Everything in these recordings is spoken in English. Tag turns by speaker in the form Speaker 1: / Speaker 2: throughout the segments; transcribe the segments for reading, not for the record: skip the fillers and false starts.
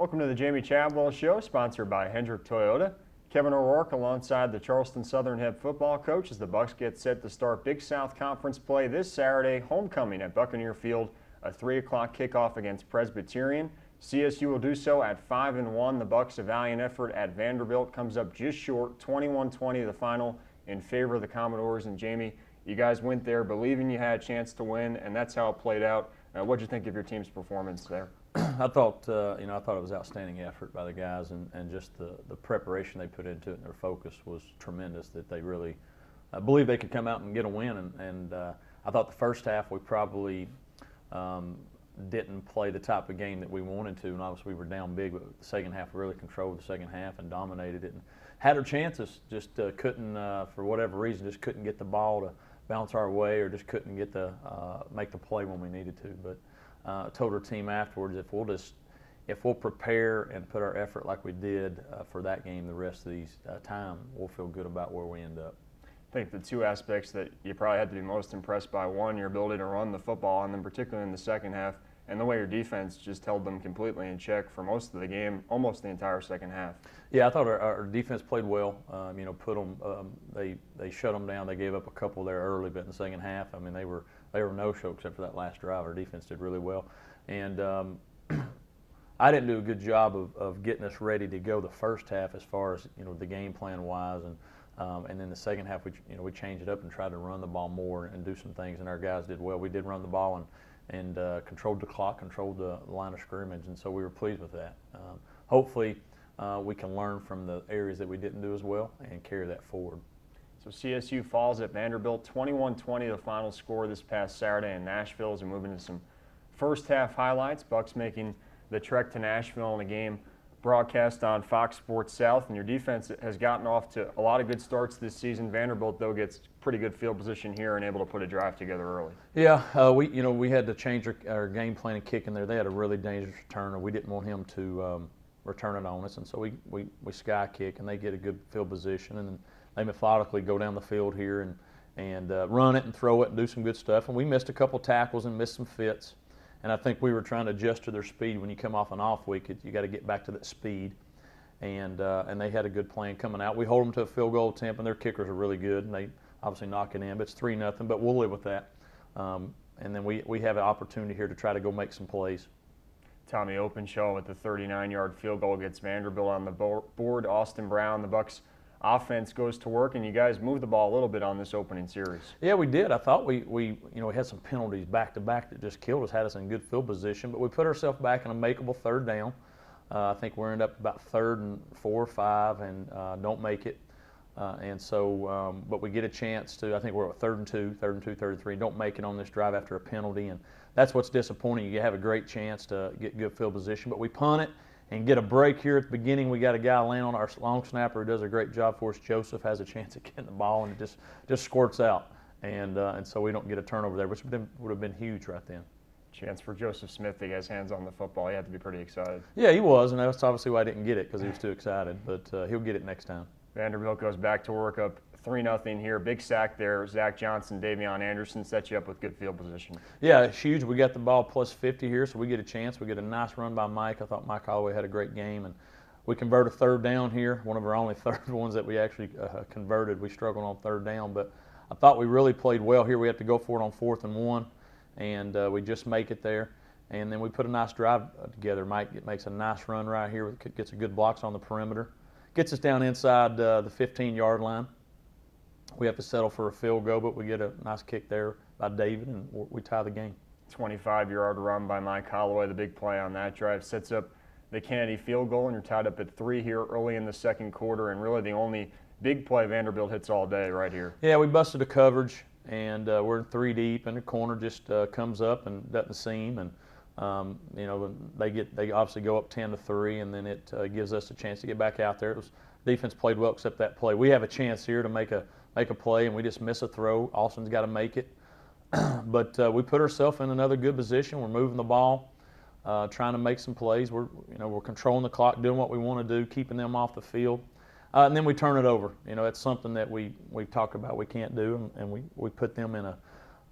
Speaker 1: Welcome to the Jamey Chadwell Show, sponsored by Hendrick Toyota. Kevin O'Rourke alongside the Charleston Southern head football coach as the Bucs get set to start Big South Conference play this Saturday, homecoming at Buccaneer Field, a 3 o'clock kickoff against Presbyterian. CSU will do so at 5-1. The Bucs, a valiant effort at Vanderbilt, comes up just short, 21-20 the final in favor of the Commodores. And Jamey, you guys went there believing you had a chance to win, and that's how it played out. What did you think of your team's performance there?
Speaker 2: I thought it was outstanding effort by the guys, and just the preparation they put into it and their focus was tremendous. That they really believed they could come out and get a win. And I thought the first half we probably didn't play the type of game that we wanted to, and obviously we were down big. But the second half, we really controlled the second half and dominated it, and had our chances. Just couldn't, for whatever reason, just couldn't get the ball to bounce our way, or just couldn't get the make the play when we needed to. But told our team afterwards, if we'll prepare and put our effort like we did for that game the rest of these time, we'll feel good about where we end up.
Speaker 1: I think the two aspects that you probably had to be most impressed by, one, your ability to run the football, and then particularly in the second half, and the way your defense just held them completely in check for most of the game, almost the entire second half.
Speaker 2: Yeah, I thought our defense played well. Put them, they shut them down. They gave up a couple there early, but in the second half, I mean, they were no-show except for that last drive. Our defense did really well, and I didn't do a good job of getting us ready to go the first half as far as the game plan wise, and then the second half we changed it up and tried to run the ball more and do some things, and our guys did well. We did run the ball and controlled the clock, controlled the line of scrimmage, and so we were pleased with that. Hopefully we can learn from the areas that we didn't do as well and carry that forward.
Speaker 1: So CSU falls at Vanderbilt, 21-20 the final score this past Saturday in Nashville. As we move into some first half highlights, Bucs making the trek to Nashville in a game broadcast on Fox Sports South, and your defense has gotten off to a lot of good starts this season. Vanderbilt, though, gets pretty good field position here and able to put a drive together early.
Speaker 2: Yeah, we had to change our game plan and kick in there. They had a really dangerous returner. We didn't want him to return it on us, and so we sky kick, and they get a good field position, and then they methodically go down the field here and run it and throw it and do some good stuff. And we missed a couple tackles and missed some fits. And I think we were trying to adjust to their speed. When you come off an off week, you got to get back to that speed. And they had a good plan coming out. We hold them to a field goal attempt, and their kickers are really good. And they obviously knock it in, but it's 3-0. But we'll live with that. And then we have an opportunity here to try to go make some plays.
Speaker 1: Tommy Openshaw with the 39-yard field goal gets Vanderbilt on the board. Austin Brown, the Bucs offense goes to work, and you guys moved the ball a little bit on this opening series.
Speaker 2: Yeah, we did. I thought we had some penalties back-to-back that just killed us, had us in good field position, but we put ourselves back in a makeable third down. I think we're end up about 3rd and 4 or 5 and don't make it. But we get a chance to, I think we're at 3rd and 2, 3rd and 3, don't make it on this drive after a penalty, and that's what's disappointing. You have a great chance to get good field position, but we punt it and get a break here at the beginning. We got a guy laying on our long snapper who does a great job for us. Joseph has a chance of getting the ball, and it just squirts out, and so we don't get a turnover there, which would have been huge right then.
Speaker 1: Chance for Joseph Smith to get his hands on the football. He had to be pretty excited.
Speaker 2: Yeah, he was, and that's obviously why I didn't get it, because he was too excited, but he'll get it next time.
Speaker 1: Vanderbilt goes back to work, up 3-0 here. Big sack there. Zach Johnson, Davion Anderson set you up with good field position.
Speaker 2: Yeah, it's huge. We got the ball plus 50 here, so we get a chance. We get a nice run by Mike. I thought Mike Holloway had a great game, and we convert a 3rd down here, one of our only 3rd ones that we actually converted. We struggled on 3rd down, but I thought we really played well here. We had to go for it on 4th and 1, and we just make it there. And then we put a nice drive together. Mike makes a nice run right here, gets a good blocks on the perimeter, gets us down inside the 15-yard line. We have to settle for a field goal, but we get a nice kick there by David, and we tie the game.
Speaker 1: 25-yard run by Mike Holloway. The big play on that drive sets up the Kennedy field goal, and you're tied up at 3 here early in the second quarter, and really the only big play Vanderbilt hits all day right here. Yeah,
Speaker 2: we busted a coverage, and we're 3 deep, and the corner just comes up and doesn't seam, and they obviously go up 10-3, and then it gives us a chance to get back out there. Defense played well except that play. We have a chance here to make a play, and we just miss a throw. Austin's got to make it. But we put ourselves in another good position. We're moving the ball, trying to make some plays. We're controlling the clock, doing what we want to do, keeping them off the field. And then we turn it over. It's something that we talk about we can't do, and we put them in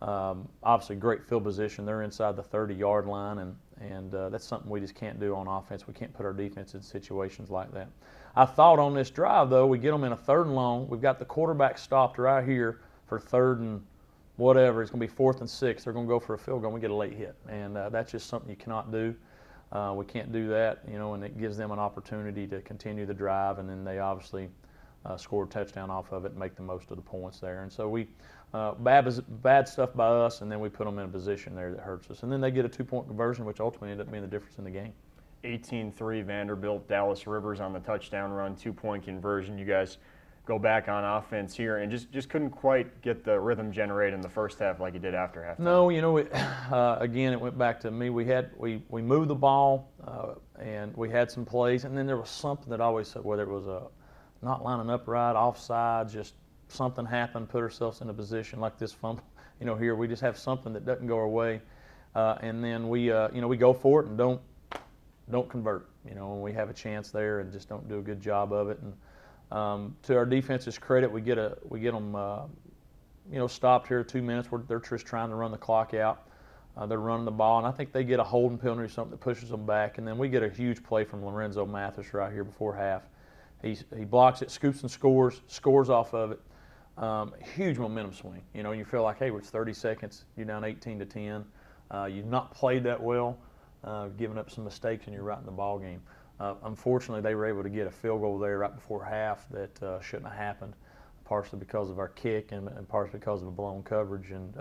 Speaker 2: Obviously, great field position. They're inside the 30-yard line, and that's something we just can't do on offense. We can't put our defense in situations like that. I thought on this drive, though, we get them in a 3rd and long. We've got the quarterback stopped right here for 3rd and whatever. It's going to be 4th and 6. They're going to go for a field goal and we get a late hit, and that's just something you cannot do. We can't do that, and it gives them an opportunity to continue the drive, and then they obviously score a touchdown off of it and make the most of the points there. And so we bad stuff by us, and then we put them in a position there that hurts us. And then they get a 2-point conversion, which ultimately ended up being the difference in the game.
Speaker 1: 18-3 Vanderbilt, Dallas Rivers on the touchdown run, 2-point conversion. You guys go back on offense here and just couldn't quite get the rhythm generated in the first half like you did after halftime.
Speaker 2: No, again, it went back to me. We moved the ball, and we had some plays, and then there was something that always said, whether it was not lining up right, offside, just something happened, put ourselves in a position like this fumble. Here we just have something that doesn't go our way, and then we go for it and don't convert. When we have a chance there and just don't do a good job of it. And to our defense's credit, we get them stopped here 2 minutes where they're just trying to run the clock out. They're running the ball, and I think they get a holding penalty or something that pushes them back, and then we get a huge play from Lorenzo Mathis right here before half. He blocks it, scoops and scores off of it. Huge momentum swing. You feel like, hey, it's 30 seconds, you're down 18-10. You've not played that well, giving up some mistakes, and you're right in the ball game. Unfortunately, they were able to get a field goal there right before half that shouldn't have happened, partially because of our kick and partially because of a blown coverage. And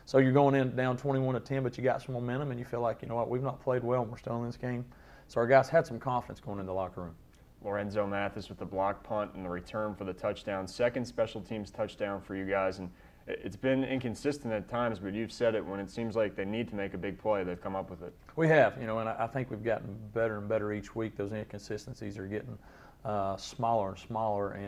Speaker 2: so you're going in down 21-10, but you got some momentum, and you feel like, we've not played well, and we're still in this game. So our guys had some confidence going into the locker room.
Speaker 1: Lorenzo Mathis with the block punt and the return for the touchdown. 2nd special teams touchdown for you guys. And it's been inconsistent at times, but you've said it, when it seems like they need to make a big play, they've come up with it.
Speaker 2: We have, and I think we've gotten better and better each week. Those inconsistencies are getting smaller and smaller.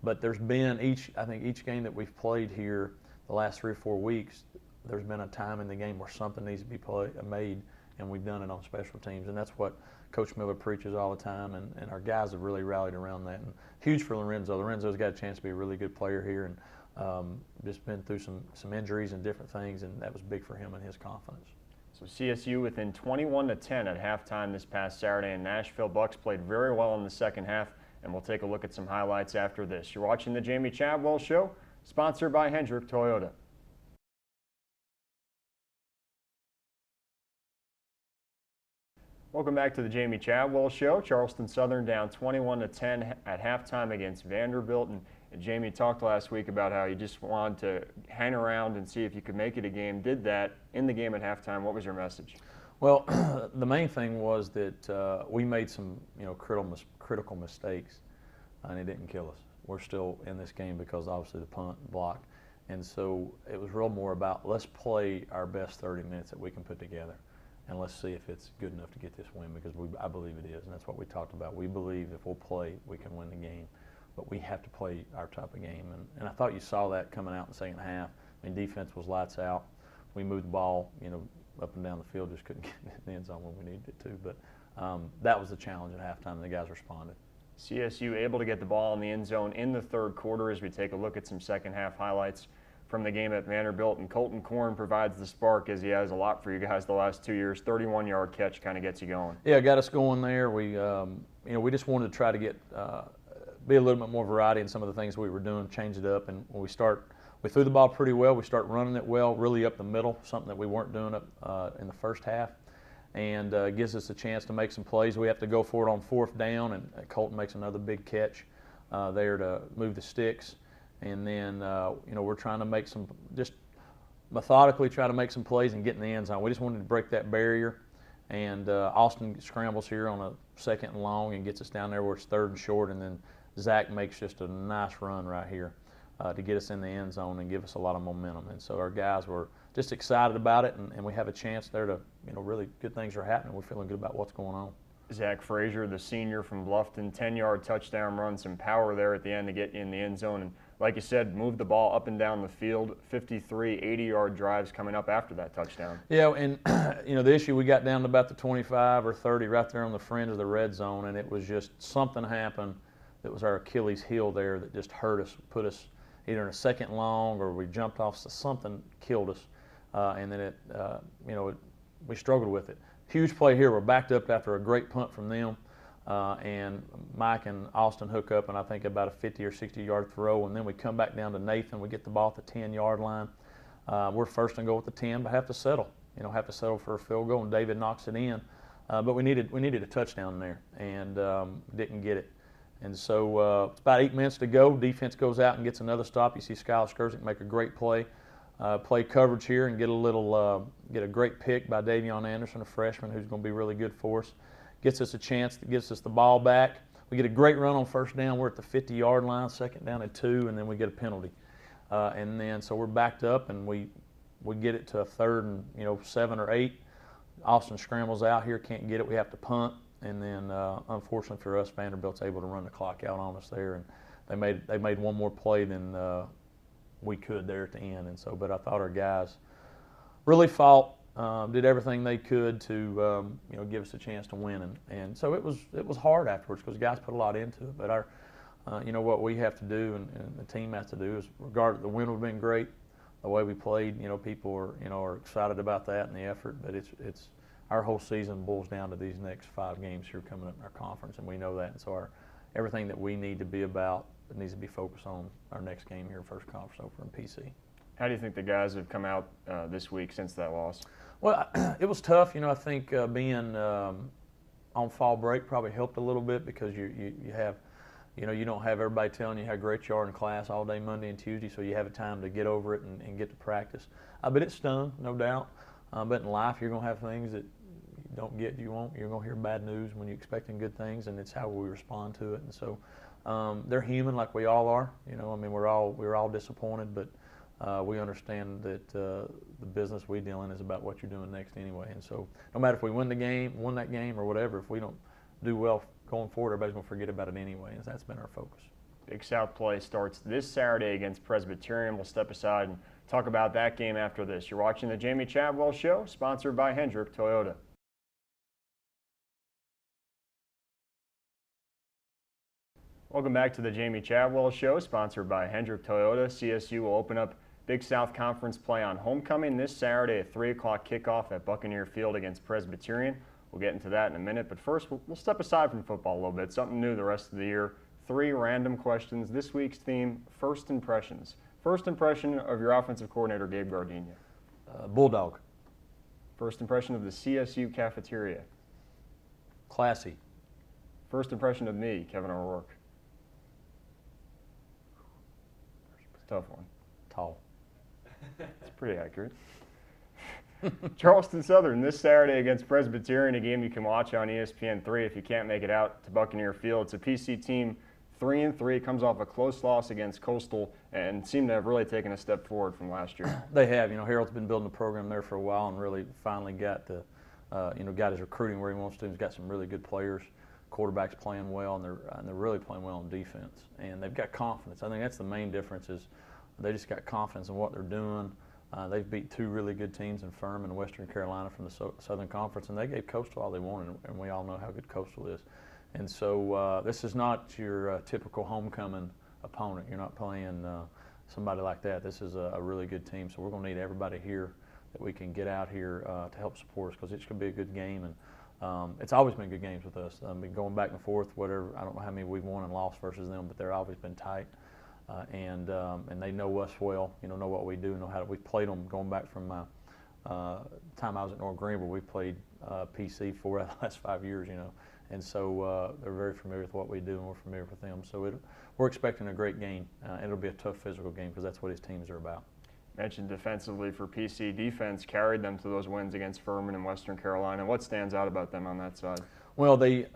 Speaker 2: But there's been each game that we've played here the last 3 or 4 weeks, there's been a time in the game where something needs to be made, and we've done it on special teams. And that's what Coach Miller preaches all the time, and our guys have really rallied around that. And huge for Lorenzo. Lorenzo's got a chance to be a really good player here, and just been through some injuries and different things, and that was big for him and his confidence.
Speaker 1: So CSU within 21-10 at halftime this past Saturday in Nashville. Bucks played very well in the second half, and we'll take a look at some highlights after this. You're watching the Jamey Chadwell Show, sponsored by Hendrick Toyota. Welcome back to the Jamey Chadwell Show. Charleston Southern down 21-10 at halftime against Vanderbilt. And Jamey talked last week about how you just wanted to hang around and see if you could make it a game. Did that in the game at halftime. What was your message?
Speaker 2: Well, the main thing was that we made some critical mistakes, and it didn't kill us. We're still in this game because obviously the punt blocked. And so it was real more about let's play our best 30 minutes that we can put together. And let's see if it's good enough to get this win, because I believe it is, and that's what we talked about. We believe if we'll play, we can win the game, but we have to play our type of game. And I thought you saw that coming out in the second half. I mean, defense was lights out. We moved the ball, up and down the field, just couldn't get it in the end zone when we needed it to. But that was the challenge at halftime, and the guys responded.
Speaker 1: CSU able to get the ball in the end zone in the third quarter as we take a look at some second half highlights from the game at Vanderbilt, and Colton Korn provides the spark, as he has a lot for you guys the last 2 years. 31-yard catch kind of gets you going.
Speaker 2: Yeah, got us going there. We, we just wanted to try to get be a little bit more variety in some of the things we were doing, change it up. And when we threw the ball pretty well. We start running it well, really up the middle, something that we weren't doing up in the first half, and gives us a chance to make some plays. We have to go for it on 4th down, and Colton makes another big catch there to move the sticks. And then, we're trying to just methodically try to make some plays and get in the end zone. We just wanted to break that barrier. And Austin scrambles here on a 2nd and long and gets us down there where it's 3rd and short. And then Zach makes just a nice run right here to get us in the end zone and give us a lot of momentum. And so our guys were just excited about it, and we have a chance there to, really good things are happening. We're feeling good about what's going on.
Speaker 1: Zach Frazier, the senior from Bluffton, 10-yard touchdown run, some power there at the end to get in the end zone. And like you said, move the ball up and down the field, 53 80-yard drives coming up after that touchdown.
Speaker 2: Yeah, and the issue, we got down to about the 25 or 30 right there on the fringe of the red zone, and it was just something happened that was our Achilles heel there that just hurt us, put us either in a second long or we jumped off, so something killed us, and then we struggled with it. Huge play here. We're backed up after a great punt from them, and Mike and Austin hook up, and I think about a 50 or 60-yard throw, and then we come back down to Nathan. We get the ball at the 10-yard line. We're first and goal at the 10, but have to settle. Have to settle for a field goal, and David knocks it in. But we needed a touchdown there, and didn't get it. And so it's about 8 minutes to go. Defense goes out and gets another stop. You see Skylar Skurzik make a great play. Play coverage here and get a great pick by Davion Anderson, a freshman who's going to be really good for us. Gets us a chance, gets us the ball back. We get a great run on first down. We're at the 50-yard line, second down and 2, and then we get a penalty. And then so we're backed up, and we get it to a 3rd and 7 or 8. Austin scrambles out here, can't get it. We have to punt, and then unfortunately for us, Vanderbilt's able to run the clock out on us there, and they made one more play than we could there at the end. And so, but I thought our guys really fought, did everything they could to give us a chance to win, and so it was hard afterwards because guys put a lot into it. But our what we have to do and the team has to do is, regardless, the win would have been great. The way we played, people are excited about that and the effort. But it's our whole season boils down to these next 5 games here coming up in our conference, and we know that. And so everything that we need to be about needs to be focused on our next game here, first conference over in PC.
Speaker 1: How do you think the guys have come out this week since that loss?
Speaker 2: Well, it was tough. I think being on fall break probably helped a little bit because you have. You don't have everybody telling you how great you are in class all day Monday and Tuesday, so you have a time to get over it and get to practice. But it stung, no doubt. But in life, you're going to have things that you don't get, you won't. You're going to hear bad news when you're expecting good things, and it's how we respond to it. And so they're human, like we all are. We're all disappointed, but we understand that the business we deal in is about what you're doing next anyway. And so no matter if we won that game, or whatever, if we don't do well going forward, everybody's going to forget about it anyway, and that's been our focus.
Speaker 1: Big South play starts this Saturday against Presbyterian. We'll step aside and talk about that game after this. You're watching the Jamey Chadwell Show, sponsored by Hendrick Toyota. Welcome back to the Jamey Chadwell Show, sponsored by Hendrick Toyota. CSU will open up Big South Conference play on homecoming this Saturday at 3 o'clock kickoff at Buccaneer Field against Presbyterian. We'll get into that in a minute, but first we'll step aside from football a little bit. Something new the rest of the year. 3 random questions. This week's theme, first impressions. First impression of your offensive coordinator, Gabe Gardenia.
Speaker 2: Bulldog.
Speaker 1: First impression of the CSU cafeteria.
Speaker 2: Classy.
Speaker 1: First impression of me, Kevin O'Rourke. It's a tough one.
Speaker 2: Tall.
Speaker 1: It's pretty accurate. Charleston Southern this Saturday against Presbyterian, a game you can watch on ESPN3 if you can't make it out to Buccaneer Field. It's a PC team, 3-3, comes off a close loss against Coastal and seemed to have really taken a step forward from last year.
Speaker 2: They have. Harold's been building a program there for a while and really finally got got his recruiting where he wants to. He's got some really good players. Quarterback's playing well, and they're really playing well on defense. And they've got confidence. I think that's the main difference is they just got confidence in what they're doing. They've beat 2 really good teams in Furman and Western Carolina from the Southern Conference, and they gave Coastal all they wanted, and we all know how good Coastal is. And so this is not your typical homecoming opponent. You're not playing somebody like that. This is a really good team, so we're going to need everybody here that we can get out here to help support us because it's going to be a good game. And it's always been good games with us. Going back and forth, whatever. I don't know how many we've won and lost versus them, but they've always been tight. And they know us well, know what we do, know how we've played them going back from my time I was at North Greenville. We've played PC 4 out of the last 5 years, and so they're very familiar with what we do, and we're familiar with them. So we're expecting a great game. It'll be a tough physical game because that's what his teams are about.
Speaker 1: Mentioned defensively for PC, defense carried them to those wins against Furman and Western Carolina. What stands out about them on that side?
Speaker 2: Well, they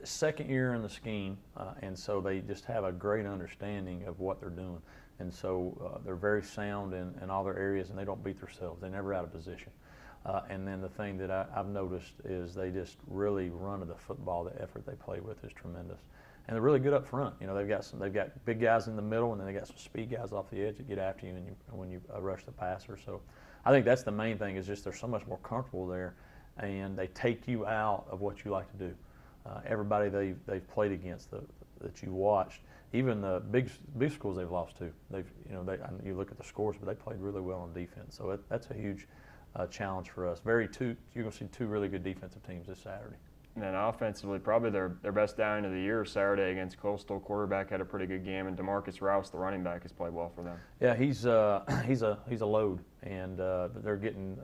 Speaker 2: second year in the scheme, and so they just have a great understanding of what they're doing. And so they're very sound in all their areas, and they don't beat themselves. They're never out of position. And then the thing that I've noticed is they just really run to the football. The effort they play with is tremendous. And they're really good up front. They've got big guys in the middle, and then they got some speed guys off the edge that get after you when you rush the passer. So I think that's the main thing is just they're so much more comfortable there, and they take you out of what you like to do. Everybody they've played against that you watched, even the big schools they've lost to. You look at the scores, but they played really well on defense. So that's a huge challenge for us. You're going to see two really good defensive teams this Saturday.
Speaker 1: And then offensively, probably their best outing of the year Saturday against Coastal. Quarterback had a pretty good game, and DeMarcus Rouse, the running back, has played well for them.
Speaker 2: Yeah, he's a load, and they're getting.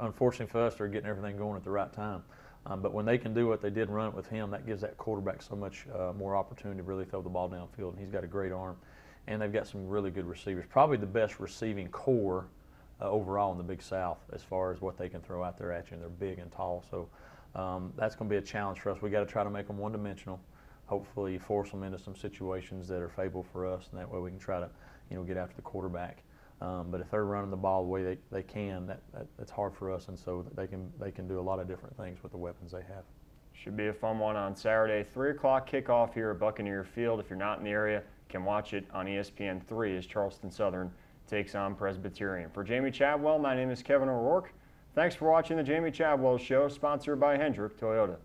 Speaker 2: Unfortunately for us, they're getting everything going at the right time. But when they can do what they did, run it with him, that gives that quarterback so much more opportunity to really throw the ball downfield. And he's got a great arm, and they've got some really good receivers. Probably the best receiving core overall in the Big South as far as what they can throw out there at you. And they're big and tall, so. That's going to be a challenge for us. We got to try to make them one-dimensional. Hopefully, force them into some situations that are favorable for us, and that way we can try to, get after the quarterback. But if they're running the ball the way they can, that's hard for us, and so they can do a lot of different things with the weapons they have.
Speaker 1: Should be a fun one on Saturday. 3 o'clock kickoff here at Buccaneer Field. If you're not in the area, you can watch it on ESPN3 as Charleston Southern takes on Presbyterian. For Jamey Chadwell, my name is Kevin O'Rourke. Thanks for watching the Jamey Chadwell Show, sponsored by Hendrick Toyota.